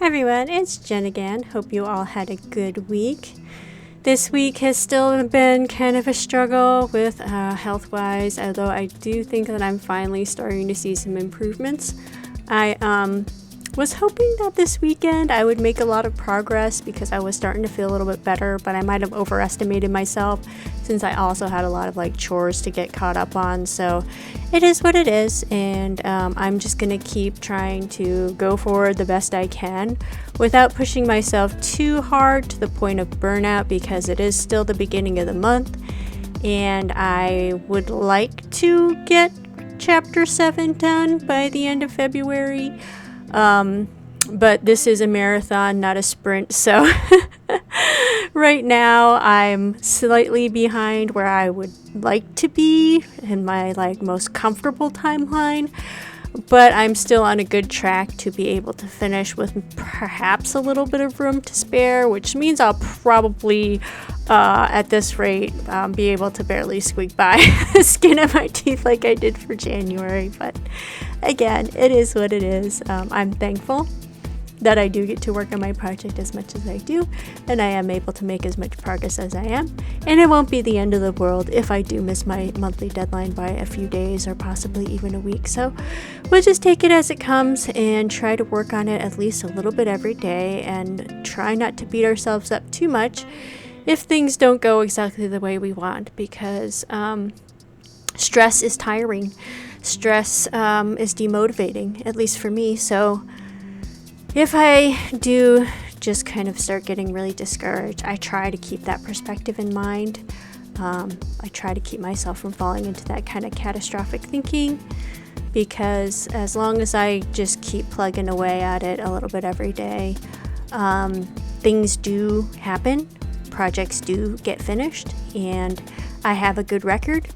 Hi everyone, it's Jen again. Hope you all had a good week. This week has still been kind of a struggle with health-wise, although I do think that I'm finally starting to see some improvements. I was hoping that this weekend I would make a lot of progress because I was starting to feel a little bit better, but I might have overestimated myself since I also had a lot of chores to get caught up on. So it is what it is, and I'm just gonna keep trying to go forward the best I can without pushing myself too hard to the point of burnout, because it is still the beginning of the month and I would like to get chapter 7 done by the end of February. But this is a marathon, not a sprint, so right now I'm slightly behind where I would like to be in my most comfortable timeline, but I'm still on a good track to be able to finish with perhaps a little bit of room to spare, which means I'll probably at this rate be able to barely squeak by the skin of my teeth like I did for January. But again, it is what it is. I'm thankful that I do get to work on my project as much as I do, and I am able to make as much progress as I am, and it won't be the end of the world if I do miss my monthly deadline by a few days or possibly even a week. So we'll just take it as it comes and try to work on it at least a little bit every day, and try not to beat ourselves up too much if things don't go exactly the way we want, because stress is tiring. Stress is demotivating, at least for me. So if I do just kind of start getting really discouraged, I try to keep that perspective in mind. I try to keep myself from falling into that kind of catastrophic thinking, because as long as I just keep plugging away at it a little bit every day, things do happen, projects do get finished, and I have a good record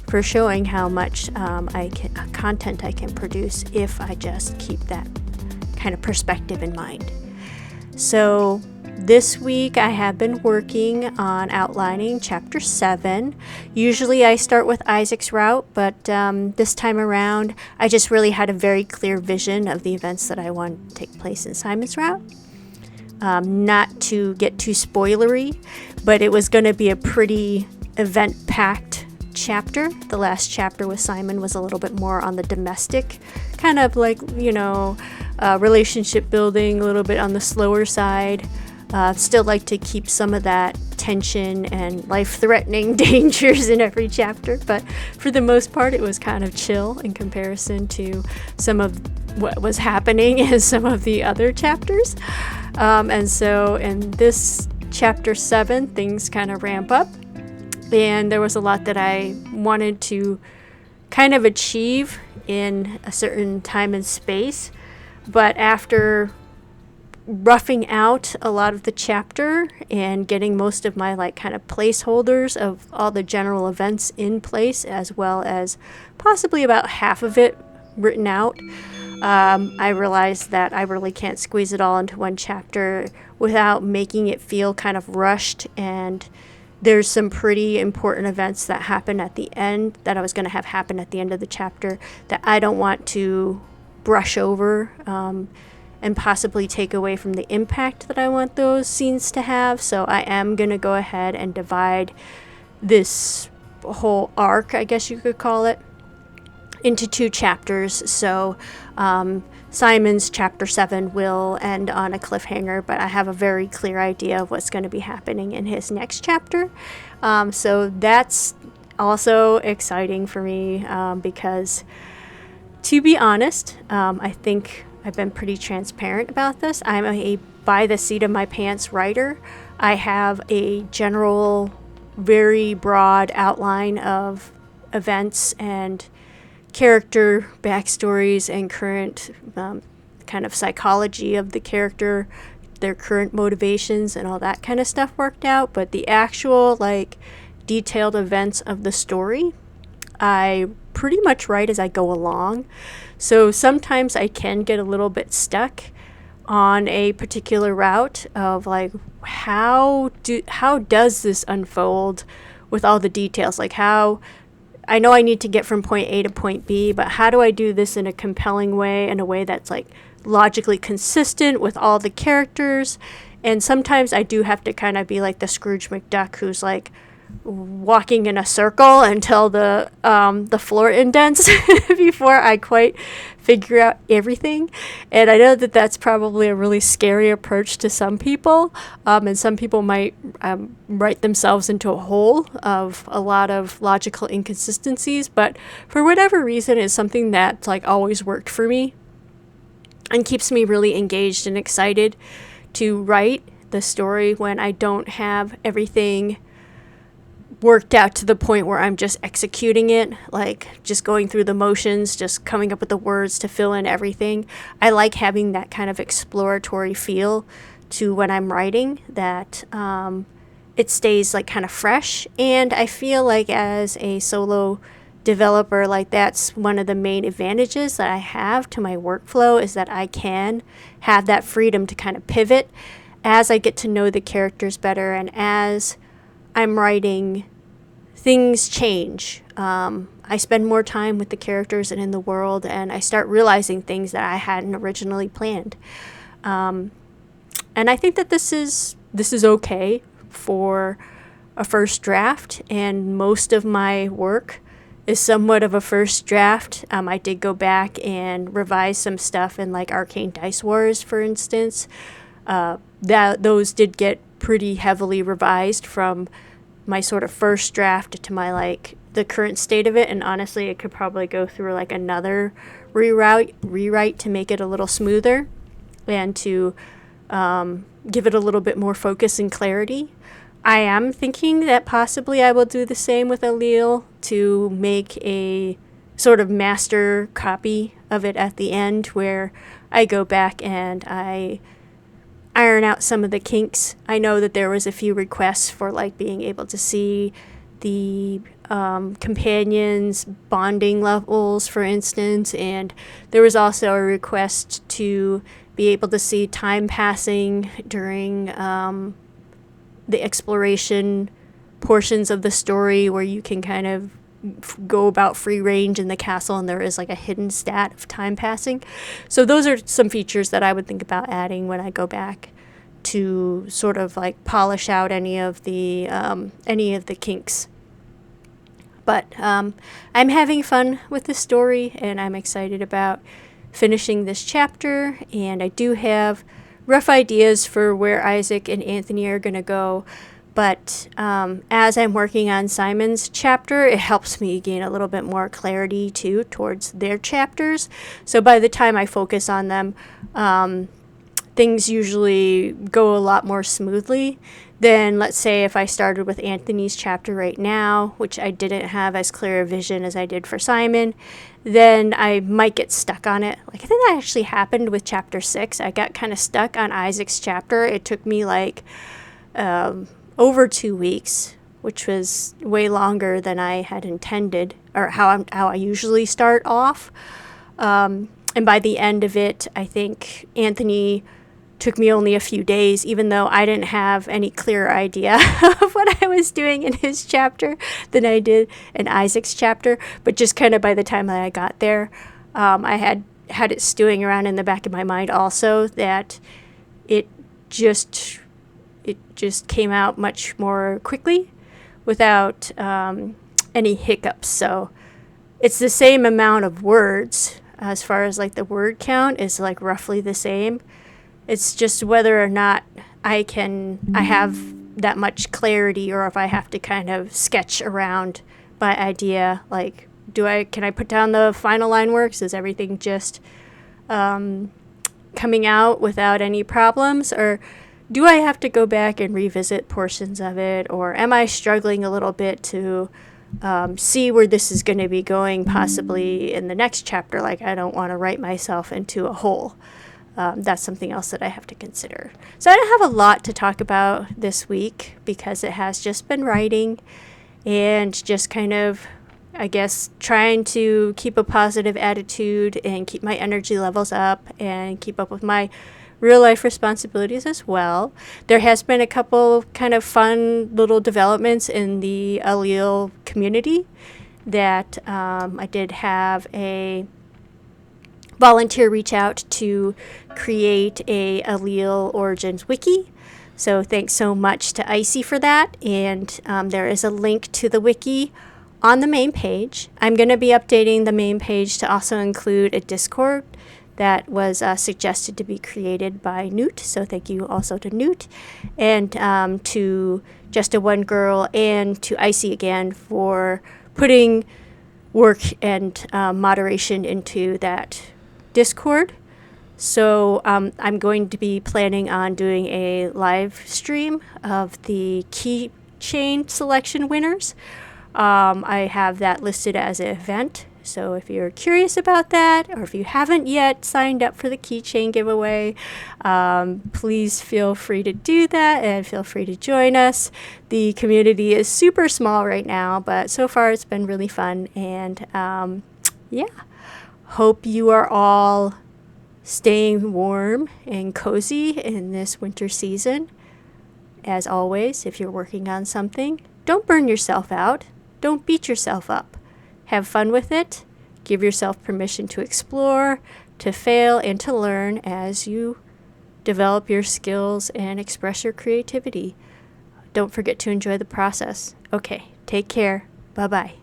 for showing how much content I can produce if I just keep that kind of perspective in mind. So this week I have been working on outlining chapter 7. Usually I start with Isaac's route, but this time around I just really had a very clear vision of the events that I want to take place in Simon's route. Not to get too spoilery, but it was going to be a pretty event-packed chapter. The last chapter with Simon was a little bit more on the domestic, kind of relationship building, a little bit on the slower side. Still like to keep some of that tension and life-threatening dangers in every chapter, but for the most part it was kind of chill in comparison to some of what was happening in some of the other chapters. And so in this chapter 7, things kind of ramp up, and there was a lot that I wanted to kind of achieve in a certain time and space. But after roughing out a lot of the chapter and getting most of my kind of placeholders of all the general events in place, as well as possibly about half of it written out, I realized that I really can't squeeze it all into one chapter without making it feel kind of rushed. And there's some pretty important events that happen at the end that I was going to have happen at the end of the chapter that I don't want to brush over and possibly take away from the impact that I want those scenes to have. So I am going to go ahead and divide this whole arc, I guess you could call it, into 2 chapters. So Simon's chapter 7 will end on a cliffhanger, but I have a very clear idea of what's going to be happening in his next chapter. So that's also exciting for me, because to be honest, I think I've been pretty transparent about this. I'm a by the seat of my pants writer. I have a general, very broad outline of events and character backstories and current kind of psychology of the character, their current motivations and all that kind of stuff worked out. But the actual detailed events of the story, I pretty much write as I go along. So sometimes I can get a little bit stuck on a particular route of how does this unfold with all the details, how I know I need to get from point A to point B, but how do I do this in a compelling way, in a way that's logically consistent with all the characters. And sometimes I do have to kind of be like the Scrooge McDuck who's like walking in a circle until the floor indents before I quite figure out everything. And I know that that's probably a really scary approach to some people, and some people might write themselves into a hole of a lot of logical inconsistencies, but for whatever reason it's something that's like always worked for me and keeps me really engaged and excited to write the story when I don't have everything worked out to the point where I'm just executing it, like just going through the motions, just coming up with the words to fill in everything. I like having that kind of exploratory feel to when I'm writing, that it stays like kind of fresh. And I feel like as a solo developer, like that's one of the main advantages that I have to my workflow, is that I can have that freedom to kind of pivot as I get to know the characters better, and as I'm writing, things change. I spend more time with the characters and in the world, and I start realizing things that I hadn't originally planned. And I think that this is okay for a first draft, and most of my work is somewhat of a first draft. I did go back and revise some stuff in like Arcane Dice Wars, for instance. Those did get pretty heavily revised from my sort of first draft to my like the current state of it, and honestly it could probably go through like another rewrite to make it a little smoother and to give it a little bit more focus and clarity. I am thinking that possibly I will do the same with allele to make a sort of master copy of it at the end, where I go back and I iron out some of the kinks. I know that there was a few requests for like being able to see the companions' bonding levels, for instance, and there was also a request to be able to see time passing during the exploration portions of the story, where you can kind of go about free range in the castle and there is like a hidden stat of time passing. So those are some features that I would think about adding when I go back to sort of like polish out any of the kinks. But I'm having fun with the story, and I'm excited about finishing this chapter, and I do have rough ideas for where Isaac and Anthony are going to go. But as I'm working on Simon's chapter, it helps me gain a little bit more clarity too towards their chapters. So by the time I focus on them, things usually go a lot more smoothly than, let's say, if I started with Anthony's chapter right now, which I didn't have as clear a vision as I did for Simon. Then I might get stuck on it. Like, I think that actually happened with chapter 6. I got kind of stuck on Isaac's chapter. It took me like over 2 weeks, which was way longer than I had intended, or how I usually start off. And by the end of it, I think Anthony took me only a few days, even though I didn't have any clearer idea of what I was doing in his chapter than I did in Isaac's chapter. But just kind of by the time that I got there, I had it stewing around in the back of my mind also that it just came out much more quickly without any hiccups. So it's the same amount of words, as far as like the word count is like roughly the same. It's just whether or not I have that much clarity, or if I have to kind of sketch around by idea. Like, can I put down the final line works? Is everything just coming out without any problems? Or do I have to go back and revisit portions of it? Or am I struggling a little bit to see where this is going to be going, possibly in the next chapter? Like, I don't want to write myself into a hole. That's something else that I have to consider. So I don't have a lot to talk about this week because it has just been writing and just kind of, I guess, trying to keep a positive attitude and keep my energy levels up and keep up with my real life responsibilities as well. There has been a couple kind of fun little developments in the allele community that I did have a volunteer reach out to create a allele origins wiki. So thanks so much to Icy for that. And there is a link to the wiki on the main page. I'm going to be updating the main page to also include a Discord that was suggested to be created by Newt. So thank you also to Newt and to Just a One Girl and to Icy again for putting work and moderation into that Discord. So I'm going to be planning on doing a live stream of the keychain selection winners. I have that listed as an event. So if you're curious about that, or if you haven't yet signed up for the keychain giveaway, please feel free to do that and feel free to join us. The community is super small right now, but so far it's been really fun. And yeah, hope you are all staying warm and cozy in this winter season. As always, if you're working on something, don't burn yourself out. Don't beat yourself up. Have fun with it. Give yourself permission to explore, to fail, and to learn as you develop your skills and express your creativity. Don't forget to enjoy the process. Okay, take care. Bye-bye.